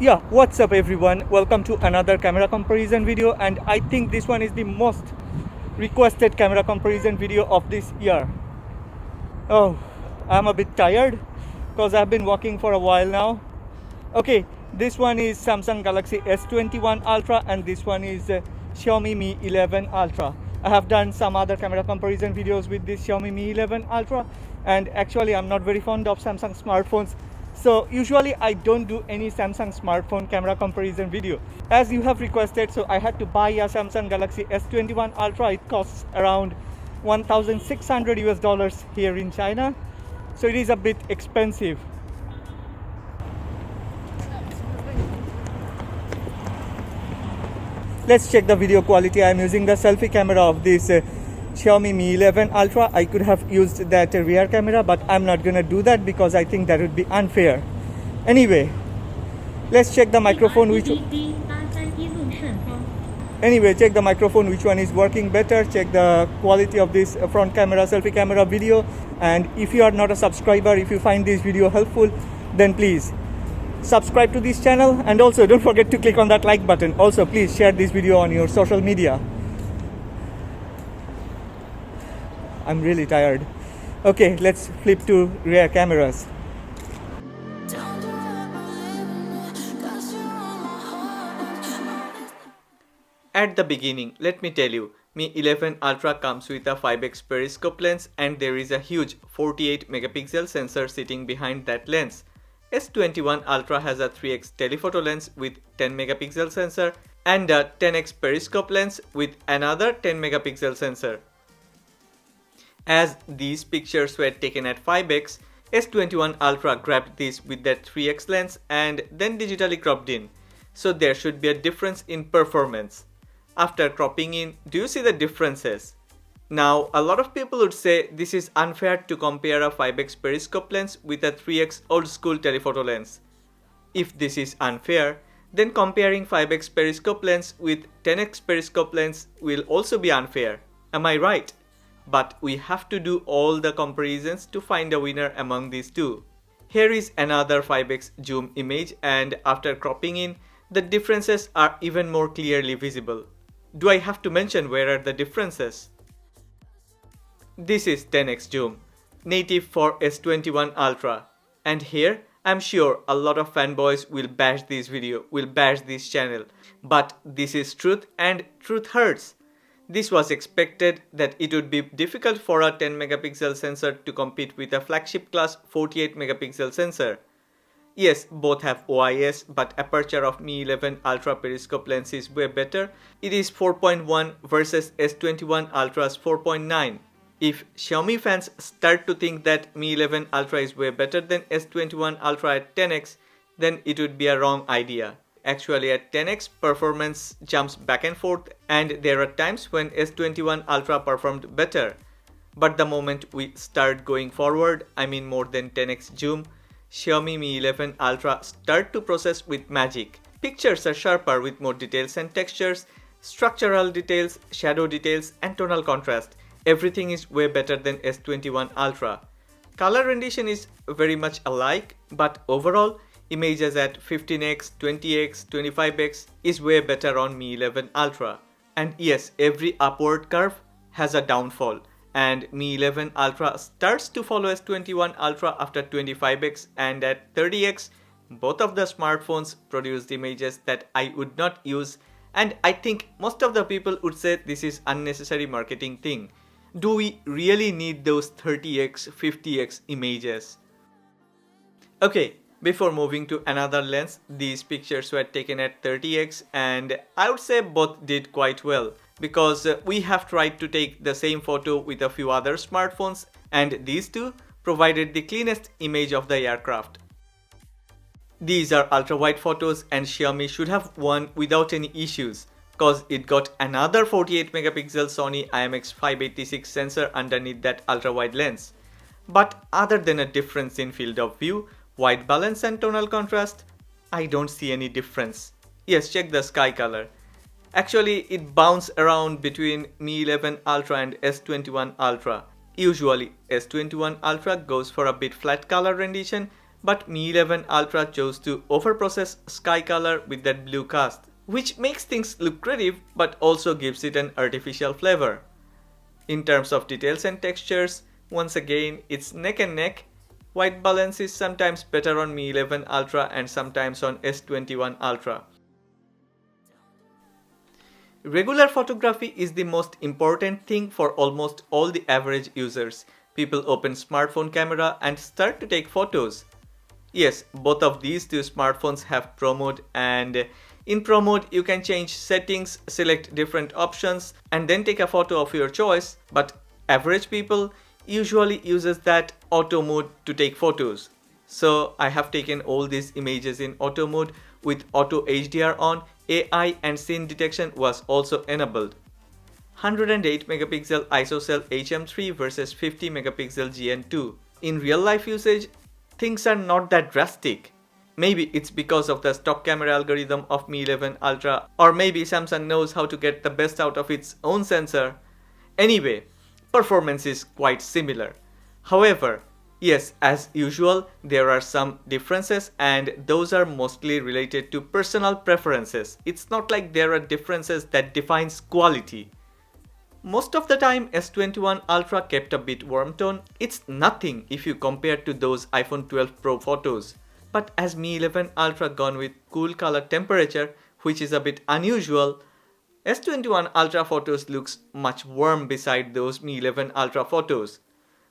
Yeah, what's up everyone? Welcome to another camera comparison video, and I think this one is the most requested camera comparison video of this year. Oh, I'm a bit tired because I've been walking for a while now. Okay, this one is Samsung Galaxy S21 Ultra and this one is Xiaomi Mi 11 Ultra. I have done some other camera comparison videos with this Xiaomi Mi 11 Ultra, and actually I'm not very fond of Samsung smartphones. So usually I don't do any Samsung smartphone camera comparison video. As you have requested, so I had to buy a Samsung Galaxy S21 Ultra. It costs around 1,600 US dollars here in China. So it is a bit expensive. Let's check the video quality. I'm using the selfie camera of this Xiaomi Mi 11 Ultra. I could have used that rear camera, but I'm not gonna do that because I think that would be unfair. Anyway, let's check the microphone which one is working better. Check the quality of this front camera, selfie camera video. And if you are not a subscriber, if you find this video helpful, then please subscribe to this channel, and also don't forget to click on that like button. Also please share this video on your social media. I'm really tired. Okay, let's flip to rear cameras. At the beginning, let me tell you, Mi 11 Ultra comes with a 5x periscope lens, and there is a huge 48 megapixel sensor sitting behind that lens. S21 Ultra has a 3x telephoto lens with 10 megapixel sensor and a 10x periscope lens with another 10 megapixel sensor. As these pictures were taken at 5x, S21 Ultra grabbed this with that 3x lens and then digitally cropped in. So there should be a difference in performance. After cropping in, do you see the differences? Now, a lot of people would say this is unfair to compare a 5x periscope lens with a 3x old school telephoto lens. If this is unfair, then comparing 5x periscope lens with 10x periscope lens will also be unfair. Am I right? But we have to do all the comparisons to find a winner among these two. Here is another 5x zoom image, and after cropping in, the differences are even more clearly visible. Do I have to mention where are the differences? This is 10x zoom, native for S21 Ultra. And here, I'm sure a lot of fanboys will bash this video, will bash this channel. But this is truth, and truth hurts. This was expected that it would be difficult for a 10 megapixel sensor to compete with a flagship class 48 megapixel sensor. Yes, both have OIS, but aperture of Mi 11 Ultra periscope lens is way better. It is 4.1 versus S21 Ultra's 4.9. If Xiaomi fans start to think that Mi 11 Ultra is way better than S21 Ultra at 10x, then it would be a wrong idea. Actually, at 10x, performance jumps back and forth, and there are times when S21 Ultra performed better. But the moment we start going forward, I mean more than 10x zoom, Xiaomi Mi 11 Ultra start to process with magic. Pictures are sharper with more details and textures, structural details, shadow details, and tonal contrast. Everything is way better than S21 Ultra. Color rendition is very much alike, but overall, images at 15x, 20x, 25x is way better on Mi 11 Ultra. And yes, every upward curve has a downfall, and Mi 11 Ultra starts to follow S21 Ultra after 25x, and at 30x, both of the smartphones produced images that I would not use, and I think most of the people would say this is unnecessary marketing thing. Do we really need those 30x, 50x images? Okay, before moving to another lens, these pictures were taken at 30x, and I would say both did quite well, because we have tried to take the same photo with a few other smartphones, and these two provided the cleanest image of the aircraft. These are ultra-wide photos, and Xiaomi should have won without any issues, cause it got another 48 megapixel Sony IMX586 sensor underneath that ultra-wide lens. But other than a difference in field of view, white balance and tonal contrast, I don't see any difference. Yes, check the sky color. Actually, it bounced around between Mi 11 Ultra and S21 Ultra. Usually, S21 Ultra goes for a bit flat color rendition, But Mi 11 Ultra chose to overprocess sky color with that blue cast, which makes things look creative but also gives it an artificial flavor. In terms of details and textures, once again it's neck and neck. White balance is sometimes better on Mi 11 Ultra and sometimes on S21 Ultra. Regular photography is the most important thing for almost all the average users. People open smartphone camera and start to take photos. Yes, both of these two smartphones have Pro mode, and in Pro mode you can change settings, select different options and then take a photo of your choice, but average people usually uses that auto mode to take photos. So I have taken all these images in auto mode with auto HDR on. AI and scene detection was also enabled. 108 megapixel ISOCELL HM3 versus 50 megapixel GN2. In real life usage, things are not that drastic. Maybe it's because of the stock camera algorithm of Mi 11 Ultra, or maybe Samsung knows how to get the best out of its own sensor. Anyway, performance is quite similar. However, yes, as usual, there are some differences, and those are mostly related to personal preferences. It's not like there are differences that defines quality. Most of the time, S21 Ultra kept a bit warm tone. It's nothing if you compare to those iPhone 12 Pro photos. But as Mi 11 Ultra gone with cool color temperature, which is a bit unusual, S21 Ultra photos looks much warm beside those Mi 11 Ultra photos.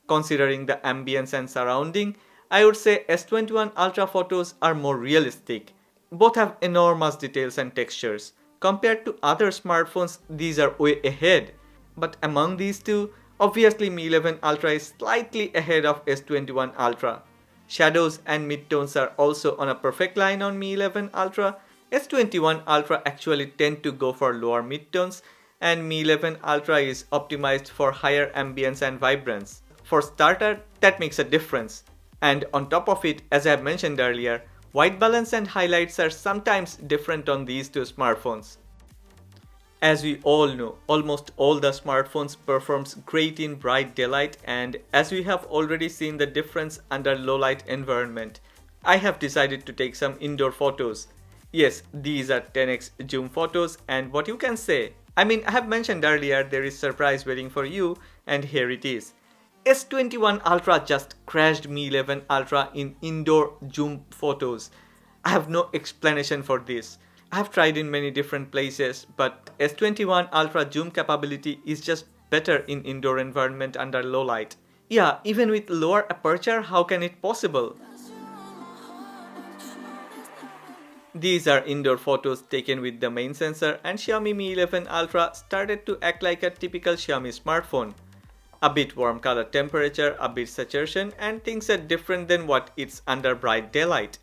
Considering the ambience and surrounding, I would say S21 Ultra photos are more realistic. Both have enormous details and textures. Compared to other smartphones, these are way ahead. But among these two, obviously Mi 11 Ultra is slightly ahead of S21 Ultra. Shadows and midtones are also on a perfect line on Mi 11 Ultra. S21 Ultra actually tend to go for lower midtones, and Mi 11 Ultra is optimized for higher ambience and vibrance. For starter, that makes a difference. And on top of it, as I have mentioned earlier, white balance and highlights are sometimes different on these two smartphones. As we all know, almost all the smartphones performs great in bright daylight, and as we have already seen the difference under low light environment, I have decided to take some indoor photos. Yes, these are 10x zoom photos, and what you can say? I have mentioned earlier there is surprise waiting for you, and here it is. S21 Ultra just crashed Mi 11 Ultra in indoor zoom photos. I have no explanation for this. I have tried in many different places, but S21 Ultra zoom capability is just better in indoor environment under low light. Yeah, even with lower aperture, how can it possible? These are indoor photos taken with the main sensor, and Xiaomi Mi 11 Ultra started to act like a typical Xiaomi smartphone. A bit warm color temperature, a bit saturation, and things are different than what it's under bright daylight.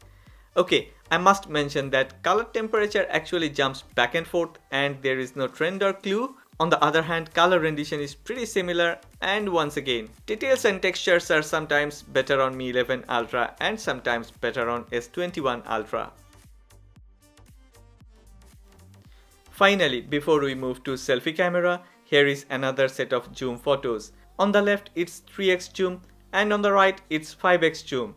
Okay, I must mention that color temperature actually jumps back and forth and there is no trend or clue. On the other hand, color rendition is pretty similar, and once again, details and textures are sometimes better on Mi 11 Ultra and sometimes better on S21 Ultra. Finally, before we move to selfie camera, here is another set of zoom photos. On the left it's 3x zoom and on the right it's 5x zoom.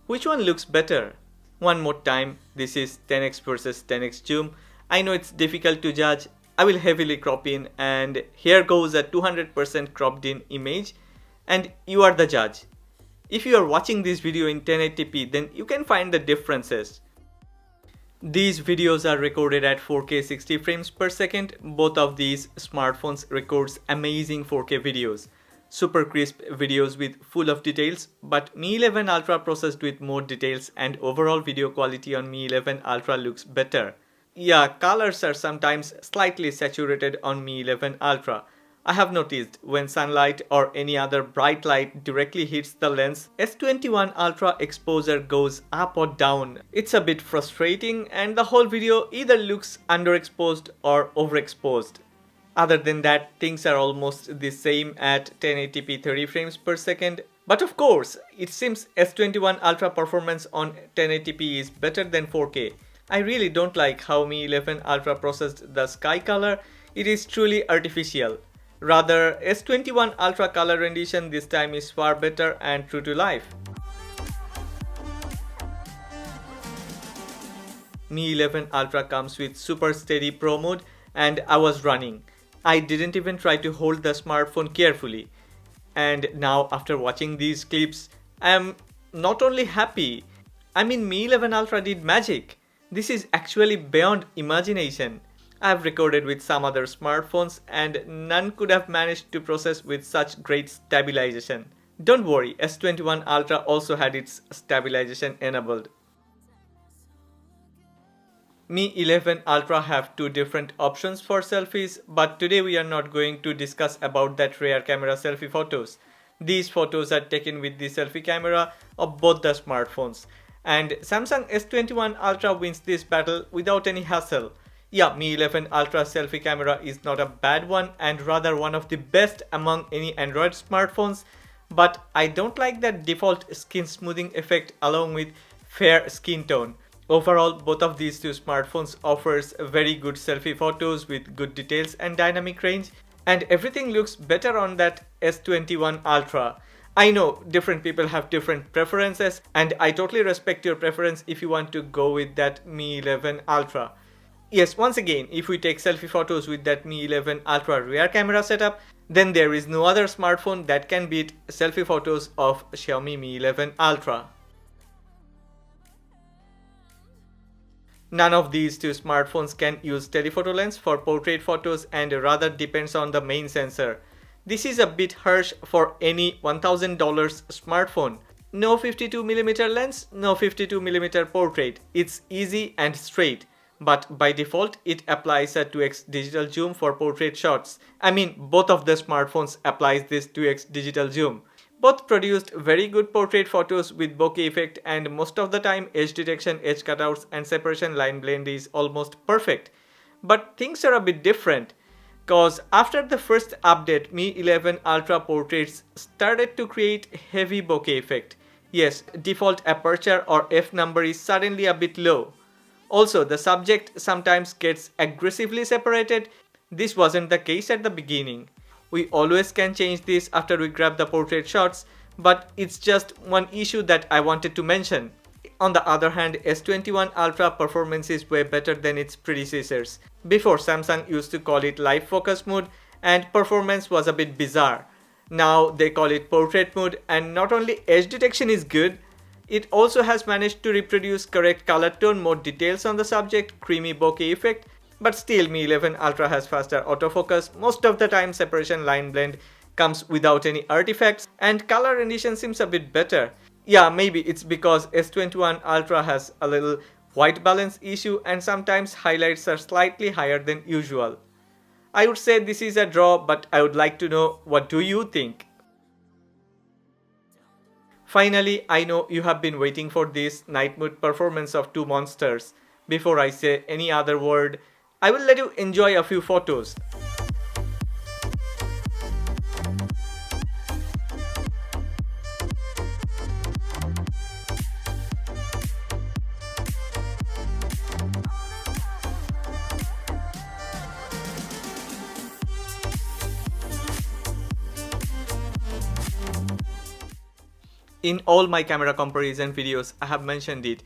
Which one looks better? One more time, this is 10x versus 10x zoom. I know it's difficult to judge. I will heavily crop in, and here goes a 200% cropped in image, and you are the judge. If you are watching this video in 1080p, then you can find the differences. These videos are recorded at 4K 60 frames per second. Both of these smartphones records amazing 4K videos. Super crisp videos with full of details, but Mi 11 Ultra processed with more details, and overall video quality on Mi 11 Ultra looks better. Yeah, colors are sometimes slightly saturated on Mi 11 Ultra. I have noticed when sunlight or any other bright light directly hits the lens, S21 Ultra exposure goes up or down. It's a bit frustrating, and the whole video either looks underexposed or overexposed. Other than that, things are almost the same at 1080p 30 frames per second. But of course, it seems S21 Ultra performance on 1080p is better than 4K. I really don't like how Mi 11 Ultra processed the sky color. It is truly artificial. Rather, S21 Ultra color rendition this time is far better and true to life. Mi 11 Ultra comes with Super Steady Pro mode and I was running. I didn't even try to hold the smartphone carefully. And now after watching these clips, I am not only happy, I mean Mi 11 Ultra did magic. This is actually beyond imagination. I have recorded with some other smartphones and none could have managed to process with such great stabilization. Don't worry, S21 Ultra also had its stabilization enabled. Mi 11 Ultra have two different options for selfies, but today we are not going to discuss about that rear camera selfie photos. These photos are taken with the selfie camera of both the smartphones. And Samsung S21 Ultra wins this battle without any hassle. Yeah, Mi 11 Ultra selfie camera is not a bad one and rather one of the best among any Android smartphones, but I don't like that default skin smoothing effect along with fair skin tone. Overall, both of these two smartphones offers very good selfie photos with good details and dynamic range, and everything looks better on that S21 Ultra. I know different people have different preferences and I totally respect your preference if you want to go with that Mi 11 Ultra. Yes, once again, if we take selfie photos with that Mi 11 Ultra rear camera setup, then there is no other smartphone that can beat selfie photos of Xiaomi Mi 11 Ultra. None of these two smartphones can use telephoto lens for portrait photos and rather depends on the main sensor. This is a bit harsh for any $1000 smartphone. No 52mm lens, no 52mm portrait. It's easy and straight. But by default, it applies a 2x digital zoom for portrait shots. I mean, both of the smartphones applies this 2x digital zoom. Both produced very good portrait photos with bokeh effect and most of the time edge detection, edge cutouts and separation line blend is almost perfect. But things are a bit different. Cause after the first update, Mi 11 Ultra portraits started to create heavy bokeh effect. Yes, default aperture or f number is suddenly a bit low. Also, the subject sometimes gets aggressively separated. This wasn't the case at the beginning. We always can change this after we grab the portrait shots, but it's just one issue that I wanted to mention. On the other hand, S21 Ultra performance is way better than its predecessors. Before, Samsung used to call it live focus mode and performance was a bit bizarre. Now they call it portrait mode and not only edge detection is good, it also has managed to reproduce correct color tone, more details on the subject, creamy bokeh effect, but still Mi 11 Ultra has faster autofocus, most of the time separation line blend comes without any artifacts and color rendition seems a bit better. Yeah, maybe it's because S21 Ultra has a little white balance issue and sometimes highlights are slightly higher than usual. I would say this is a draw, but I would like to know what do you think? Finally, I know you have been waiting for this night mode performance of two monsters. Before I say any other word, I will let you enjoy a few photos. In all my camera comparison videos, I have mentioned it.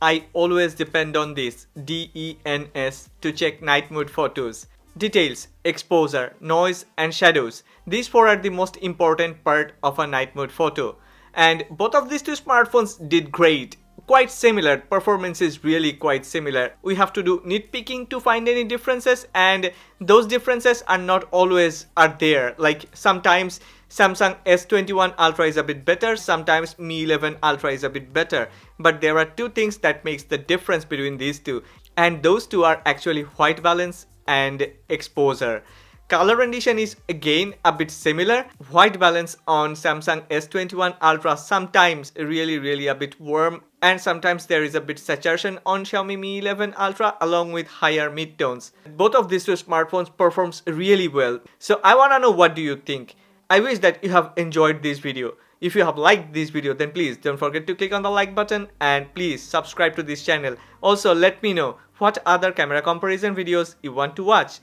I always depend on this DENS to check night mode photos. Details, exposure, noise and shadows. These four are the most important part of a night mode photo. And both of these two smartphones did great. Quite similar, performance is really quite similar. We have to do nitpicking to find any differences and those differences are not always are there. Like sometimes Samsung S21 Ultra is a bit better, sometimes Mi 11 Ultra is a bit better. But there are two things that makes the difference between these two. And those two are actually white balance and exposure. Color rendition is again a bit similar. White balance on Samsung S21 Ultra sometimes really a bit warm and sometimes there is a bit saturation on Xiaomi Mi 11 Ultra along with higher midtones. Both of these two smartphones performs really well. So I wanna know what do you think. I wish that you have enjoyed this video. If you have liked this video then please don't forget to click on the like button and please subscribe to this channel. Also let me know what other camera comparison videos you want to watch.